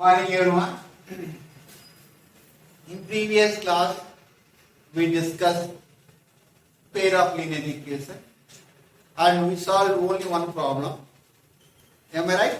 Morning everyone. In previous class, we discussed pair of linear equation and we solved only one problem. Am I right?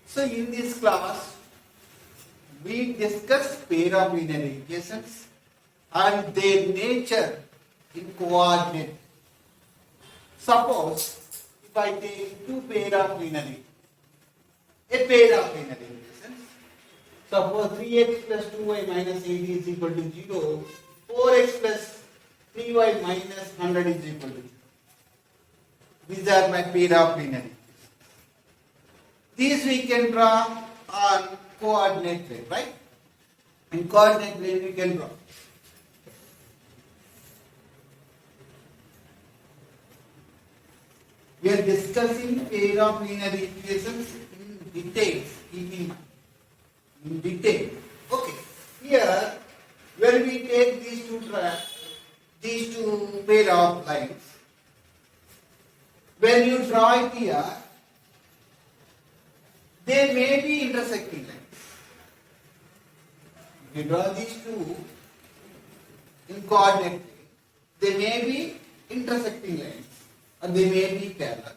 So in this class, we discussed pair of linear equations and their nature in coordinate. Suppose if I take two pair of linear equations, a pair of linear equations. Suppose 3x plus 2y minus 80 is equal to 0, 4x plus 3y minus 100 is equal to 0. These are my pair of linear equations. These we can draw on coordinate plane, right? In coordinate plane we can draw. We are discussing pair of linear equations in details, in detail. Okay. Here, when we take these two pair of lines, when you draw it here, they may be intersecting lines. If you draw these two in coordinate plane, they may be intersecting lines, or they may be parallel.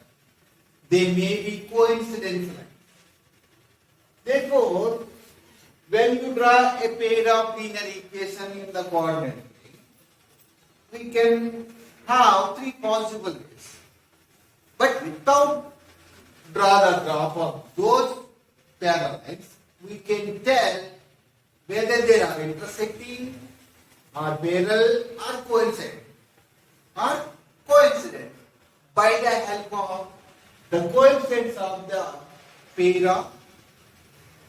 They may be coincident lines. Therefore, when you draw a pair of linear equation in the coordinate plane, we can have three possible ways. But without draw the graph of those parallel lines, we can tell whether they are intersecting or parallel or coincident by the help of the coefficients of the pair of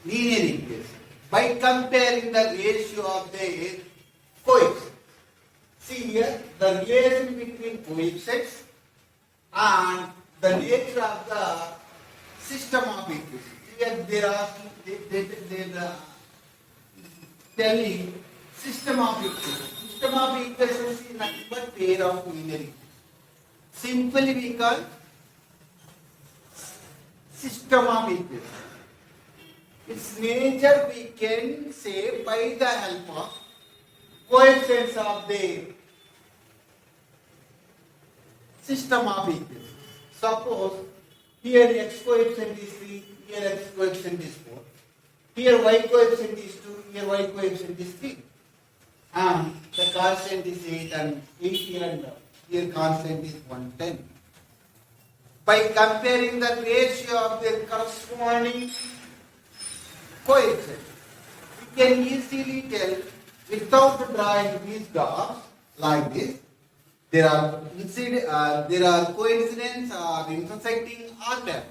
linear equation by comparing the ratio of their coefficients. See here the relation between coefficients and the nature of the system of equations. Here they are telling system of equations. System of equations is nothing but pair of linear equations. Simply we call system of equations. Its nature we can say by the help of coefficients of the system of equations. Suppose here x coefficient is 3, here x coefficient is 4. Here y coefficient is 2, here y coefficient is 3. And the constant is 8 and 8 here and here constant is 110. By comparing the ratio of their corresponding coefficients, we can easily tell without drawing these graphs like this, there are coincidence or intersecting or parallel.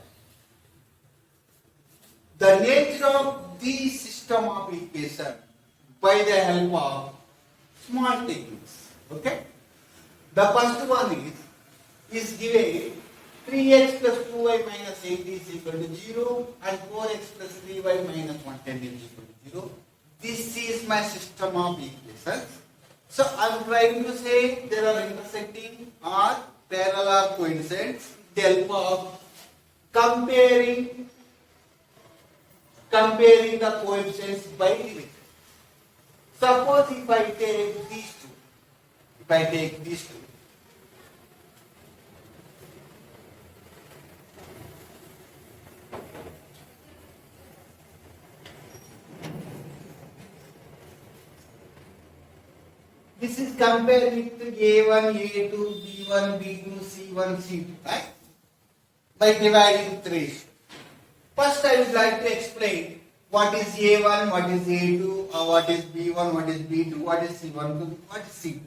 The nature of the system of equation by the help of small techniques. Okay. The first one is given 3x plus 2y minus 80 is equal to 0 and 4x plus 3y minus 110 is equal to 0. This is my system of equations. So I am trying to say there are intersecting or parallel coincidence with the help of comparing the coefficients by division. Suppose if I take these two, this is compared with A1, A2, B1, B2, C1, C2, right? By dividing three. First, I would like to explain what is A1, what is A2, or what is B1, what is B2, what is C1, what is C2.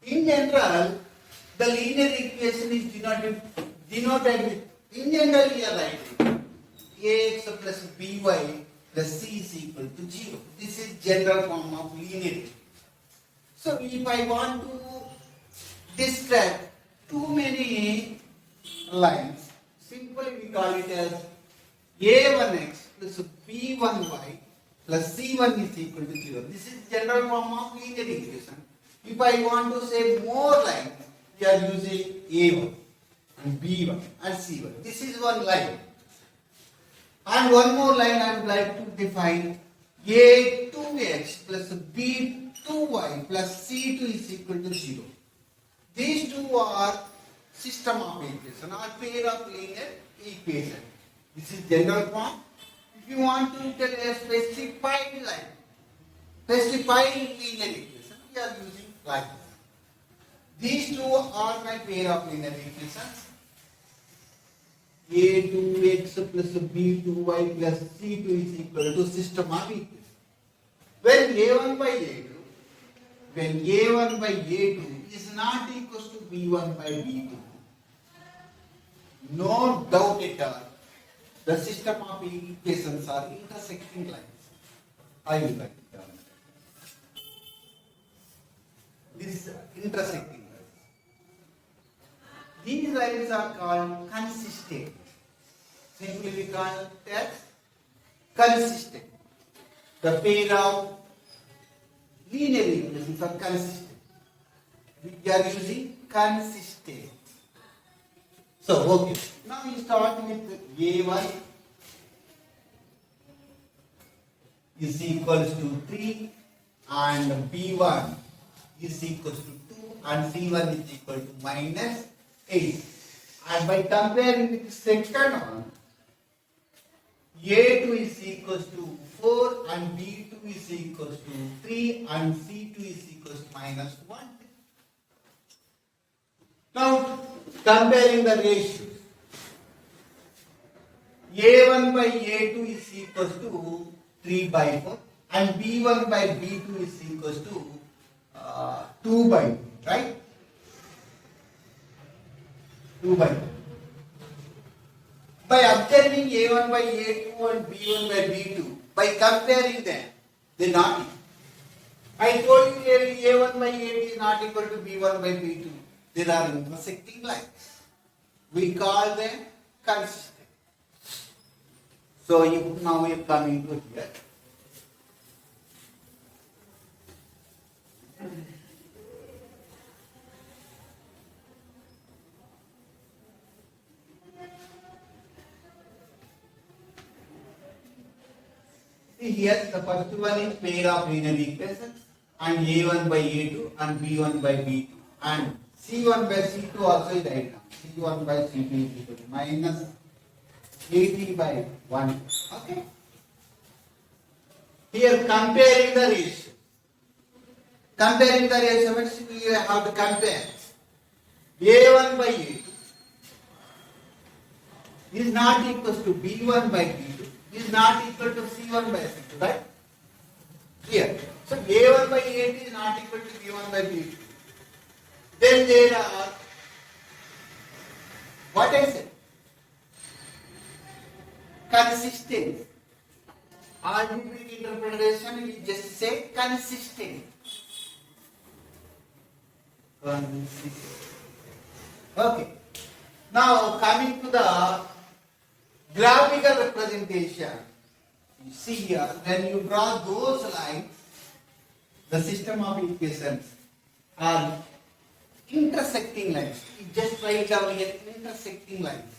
In general, the linear equation is denoted with, in general, we are writing Ax plus By plus C is equal to 0. This is general form of linear equation. So if I want to describe too many lines, simply we call it as A1x plus B1y plus C1 is equal to 0. This is general form of linear equation. If I want to say more lines, we are using A1 and B1 and C1. This is one line. And one more line I would like to define. A2x plus B2y plus C2 is equal to 0. These two are system of equation or pair of linear equation. This is general form. If you want to tell a specified line, specified linear equation, we are using like this. These two are my pair of linear equations. A2x plus B2y plus C2 is equal to system of equation. When A1 by A2 is not equal to B1 by B2, no doubt at all, the system of equations are intersecting lines. I will write it down. This is intersecting lines. These lines are called consistent. Simply we call it as consistent. The pair of linear equations are consistent. We are using consistent. So, okay. Now we start with A1 is equals to 3 and B1 is equals to 2 and C1 is equal to minus 8. And by comparing with the second one, A2 is equals to 4 and B2 is equals to 3 and C2 is equals to minus 1. Now, comparing the ratios, A1 by A2 is equals to 3 by 4 and B1 by B2 is equals to 2 by 2, right? 2 by 2. By observing A1 by A2 and B1 by B2, by comparing them, they are not equal. I told you clearly A1 by A2 is not equal to B1 by B2. There are intersecting lines. We call them consistent. So now we are coming to here. See here, the first one is pair of linear equations and A1 by A2 and B1 by B2 and C1 by C2 also is right now. C1 by C2 is equal to minus 80 by 1. Okay. Here comparing the ratio. Comparing the ratio means we have to compare A1 by A2 is not equal to B1 by B2 is not equal to C1 by C2, right? Here. So A1 by A2 is not equal to B1 by B2. Then there are, what I said? Consistent. Algebraic interpretation, we just say consistent. Consistent. Okay. Now coming to the graphical representation. You see here, when you draw those lines, the system of equations are intersecting lines. You just write down here intersecting lines.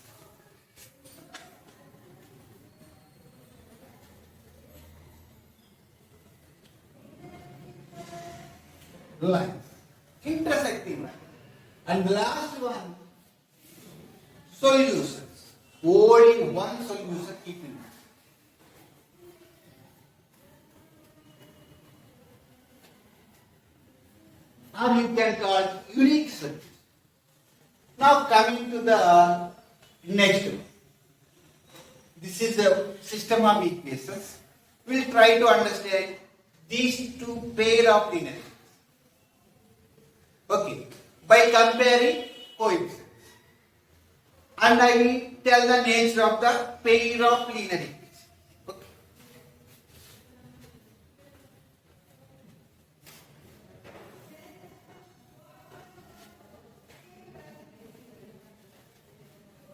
Lines. Intersecting lines. And the last one, solutions. Only one solution keep in mind. Or you can call unique solution. Now coming to the next one. This is a system of equations. We will try to understand these two pair of linear equations. Okay. By comparing coefficients. And I will tell the nature of the pair of linear equations. Okay.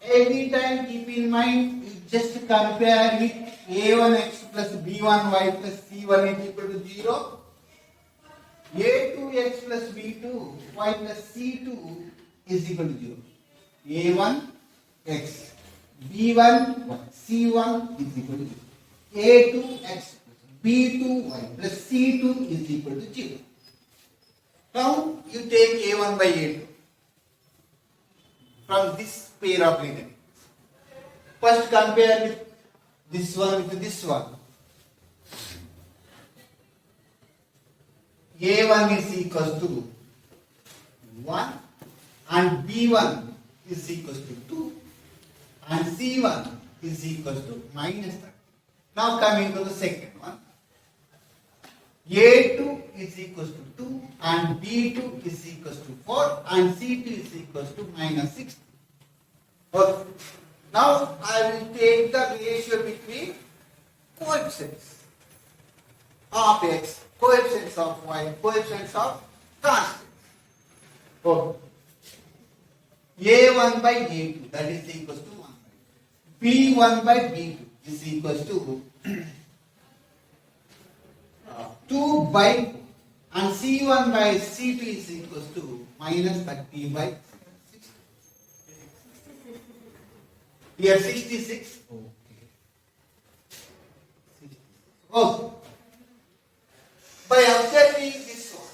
Every time keep in mind, you just compare with a1x plus b1y plus c1 is equal to 0. a2x plus b2y plus c2 is equal to 0. a1x B1 y, C1 is equal to 0. A2 x plus B2 y plus C2 is equal to 0. Now you take A1 by A2 from this pair of linear. First compare with this one with this one. A1 is equals to 1 and B1 is equals to 2 and C1 is equals to minus 3. Now coming to the second one. A2 is equals to 2 and B2 is equals to 4 and C2 is equals to minus 6. Okay. Now I will take the ratio between coefficients of x, coefficients of y, coefficients of constants. Okay. A1 by A2 that is equals to 1. B1 by B2 is equals to 2 by 4 and C1 by C2 is equals to minus 30 by 6. Here 66. Okay. Oh. By observing this one,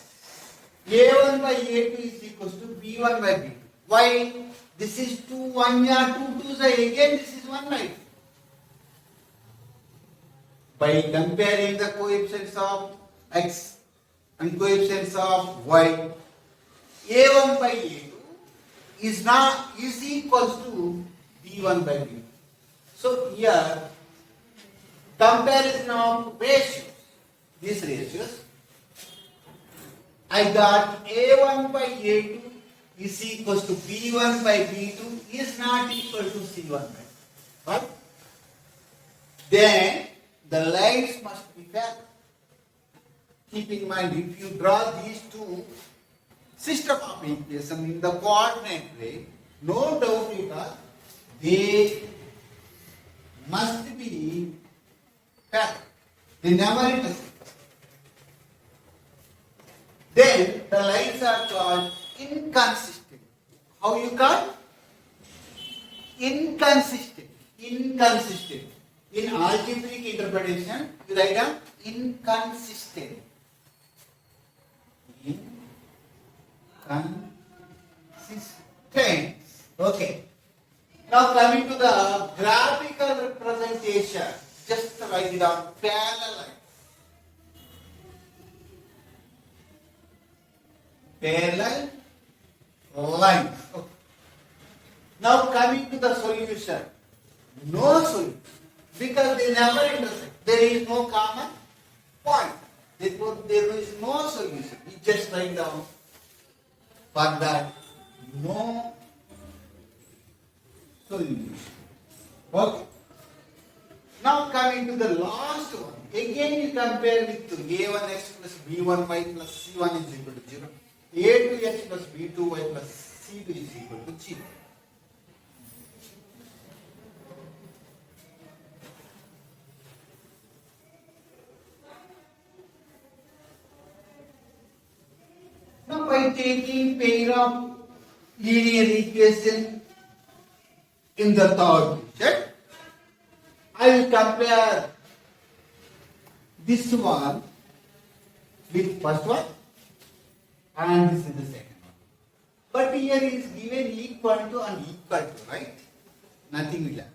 A1 by A2 is equals to B1 by B2. Why? This is 2, 1 here, 2, 2 again this is 1 by 2. By comparing the coefficients of x and coefficients of y, A1 by A2 is equals to B1 by B2. So here comparison of ratios, these ratios, I got A1 by A2 is equals to B1 by B2 is not equal to C1 by B2. But then the lines must be parallel. Keep in mind, if you draw these two system of equations in the coordinate way, no doubt at all, they must be parallel. They never intersect. Then the lines are called inconsistent. How you call? Inconsistent. Inconsistent. In algebraic interpretation, you write down inconsistent. Inconsistent. Okay. Now coming to the graphical representation, just write it down parallel lines. Parallel lines. Okay. Now coming to the solution, no solution because they never intersect. There is no common point. Therefore, there is no solution. We just write down for that no solution. Okay. Now coming to the last one. Again you compare with A1x plus B1y plus C1 is equal to 0. A2x plus B2y plus C2 is equal to 0. Now by taking pair of linear equation in the third digit, I will compare this one with first one and this is the second one. But here is given equal to and equal to, right? Nothing will happen.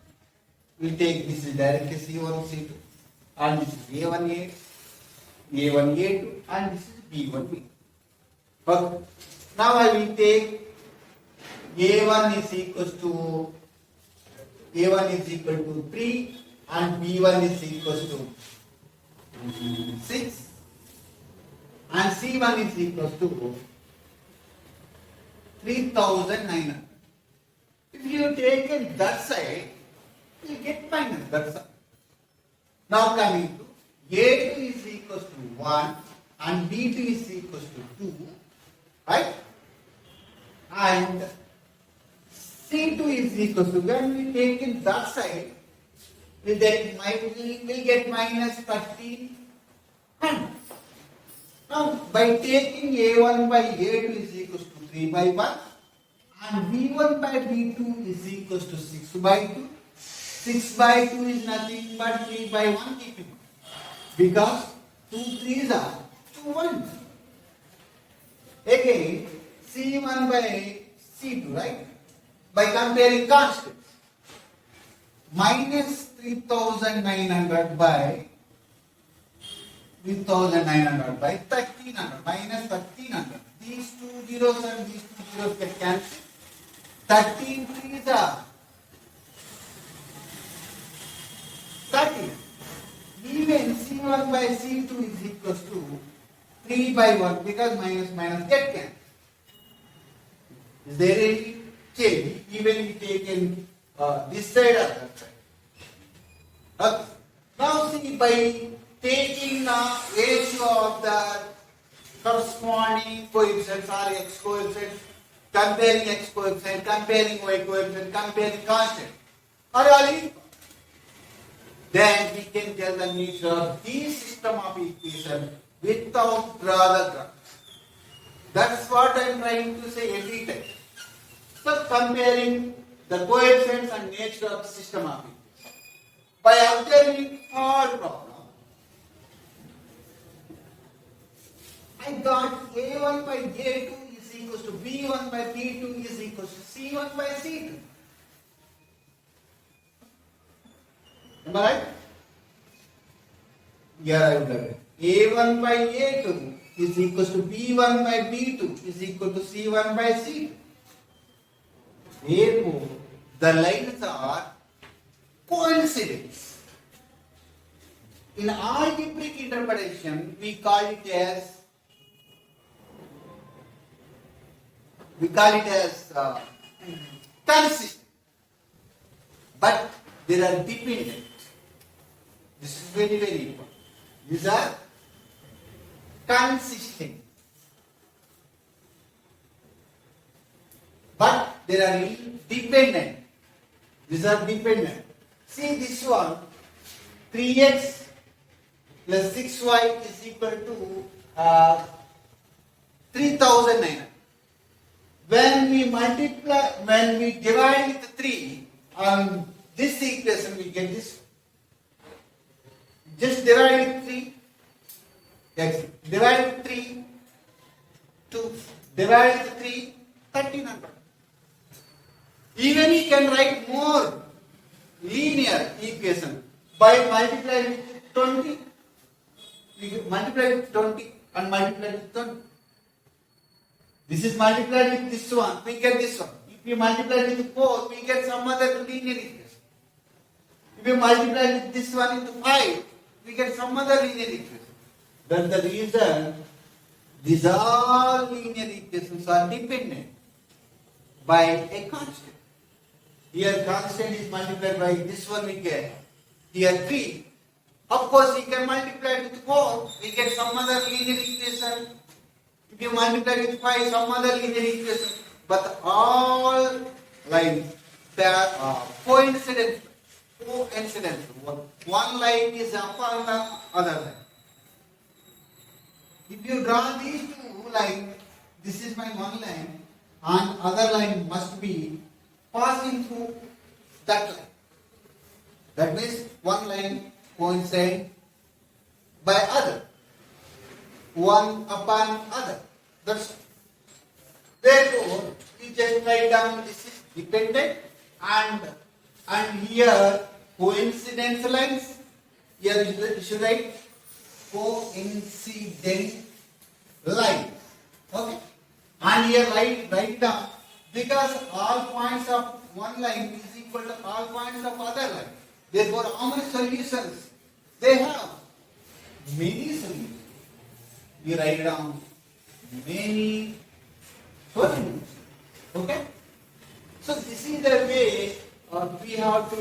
We will take this is directly C1, C2 and this is A1, A1, A2 and this is B1, B2. Okay. Now I will take A1 is equals to 3 and B1 is equals to 6 and C1 is equals to 3,900. If you take it that side, you get minus that side. Now coming to A2 is equals to 1 and B2 is equals to 2, right? And C2 is equals to, when we take it that side, we will get minus 1300. Now, by taking A1 by A2 is equals to 3 by 1 and B1 by B2 is equals to 6 by 2 6 by 2 is nothing but 3 by 1 keeping. Because 2 3s are 2 1s. Again, C1 by C2, right? By comparing constants. Minus 3900 by 3900 by 1300. Minus 1300. These two zeros and these two zeros get cancelled. 13 3s are 30. Even C1 by C2 is equals to 3 by 1 because minus minus get cancelled. Is there any change? Even if taken this side or that side. Okay. Now see, by taking the ratio of the corresponding coefficients or x coefficients, comparing x coefficient, comparing y coefficient, comparing constant, are all equal. Then we can tell the nature of this system of equation without draw the graphs. That's what I am trying to say every time. So comparing the coefficients and nature of the system of equation. By observing all problem, I got A1 by A2 is equals to B1 by B2 is equals to C1 by C2. Am I right? Here I would have A1 by A2 is equals to B1 by B2 is equal to C1 by C2. Therefore, the lines are coincidence. In algebraic interpretation, we call it as consistent. But there are dependent. This is very, very important. These are consistent. But there are dependent. These are dependent. See this one, 3x plus 6y is equal to 3900. When we divide with 3 on this equation, we get this. Just divide with 3. X. Divide with 3. 2. Divide with 3. 1300. Even you can write more linear equation by multiplying with 20. We multiply with 20 and multiply with 20. This is multiplied with this one, we get this one. If you multiply with 4, we get some other linear equation. If you multiply with this one into 5, we get some other linear equation. That's the reason these all linear equations are dependent by a constant. Here constant is multiplied by this one we get. Here 3. Of course, you can multiply with 4, we get some other linear equation. If you multiply with 5, some other linear equation. But all lines, they are coincident. One line is upon the other line. If you draw these two lines, this is my one line, and other line must be passing through that line. That means one line coincide by other. One upon other. That's therefore we just write down this is dependent and here coincidence lines. Here you should write coincident lines. Okay. And here write down because all points of one line is equal to all points of other line. Therefore, how many solutions they have? Many solutions. We write down many solutions. Okay? So this is the way we have to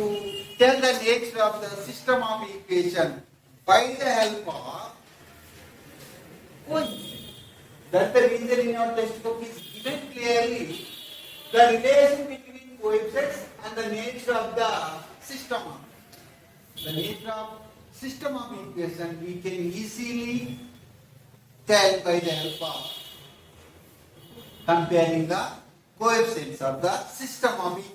tell the nature of the system of equation by the help of coincidence. That's the reason in your textbook is given clearly the relation between coefficients and the nature of the system. The nature of system of equation we can easily tell by the help of comparing the coefficients of the system of equation.